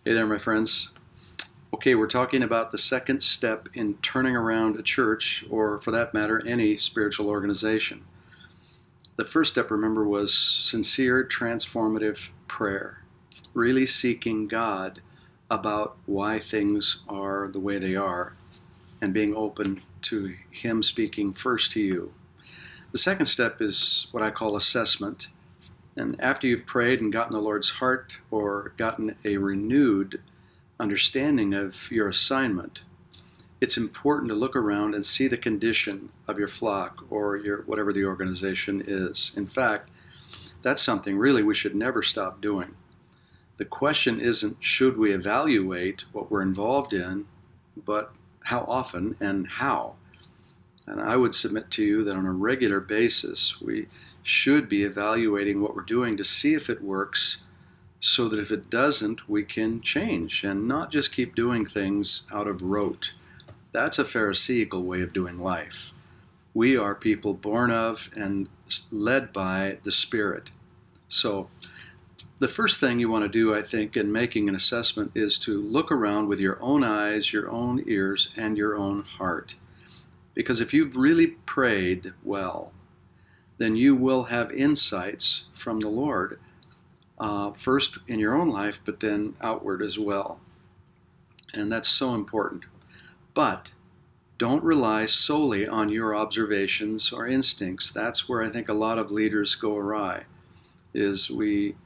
Hey there, my friends. Okay, we're talking about the second step in turning around a church, or for that matter, any spiritual organization. The first step, remember, was sincere, transformative prayer, really seeking God about why things are the way they are, and being open to Him speaking first to you. The second step is what I call assessment. And after you've prayed and gotten the Lord's heart or gotten a renewed understanding of your assignment, it's important to look around and see the condition of your flock or your whatever the organization is. In fact, that's something really we should never stop doing. The question isn't should we evaluate what we're involved in, but how often and how. And I would submit to you that on a regular basis, we should be evaluating what we're doing to see if it works, so that if it doesn't, we can change and not just keep doing things out of rote. That's a Pharisaical way of doing life. We are people born of and led by the Spirit. So the first thing you want to do, I think, in making an assessment is to look around with your own eyes, your own ears, and your own heart. Because if you've really prayed well, then you will have insights from the Lord, first in your own life, but then outward as well. And that's so important. But don't rely solely on your observations or instincts. That's where I think a lot of leaders go awry, is we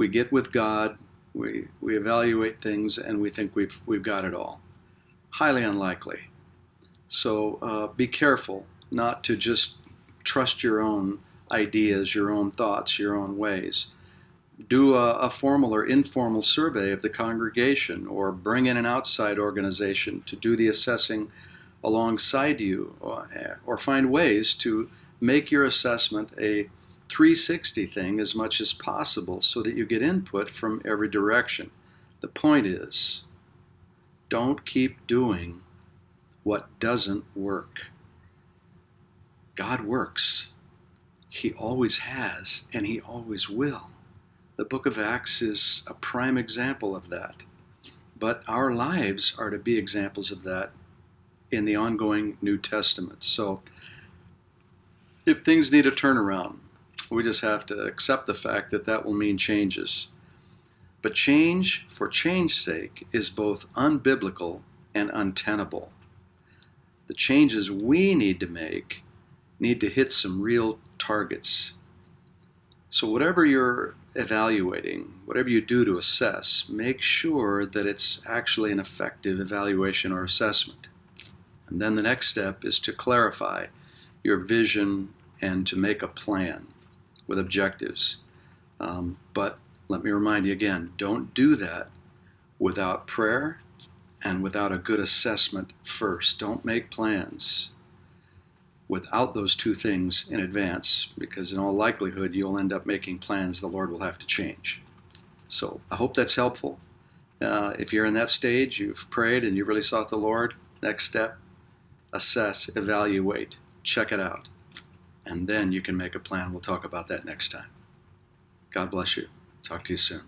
get with God, we evaluate things, and we think we've got it all. Highly unlikely. So be careful not to just trust your own ideas, your own thoughts, your own ways. Do a formal or informal survey of the congregation, or bring in an outside organization to do the assessing alongside you, or find ways to make your assessment a 360 thing as much as possible so that you get input from every direction. The point is, don't keep doing what doesn't work. God works. He always has, and He always will. The book of Acts is a prime example of that. But our lives are to be examples of that in the ongoing New Testament. So if things need a turnaround, we just have to accept the fact that that will mean changes. But change for change's sake is both unbiblical and untenable. The changes we need to make need to hit some real targets. So whatever you're evaluating, whatever you do to assess, make sure that it's actually an effective evaluation or assessment. And then the next step is to clarify your vision and to make a plan with objectives. But let me remind you again, don't do that without prayer and without a good assessment first. Don't make plans without those two things in advance, because in all likelihood you'll end up making plans the Lord will have to change. So I hope that's helpful. If you're in that stage, you've prayed and you've really sought the Lord, next step, assess, evaluate, check it out, and then you can make a plan. We'll talk about that next time. God bless you. Talk to you soon.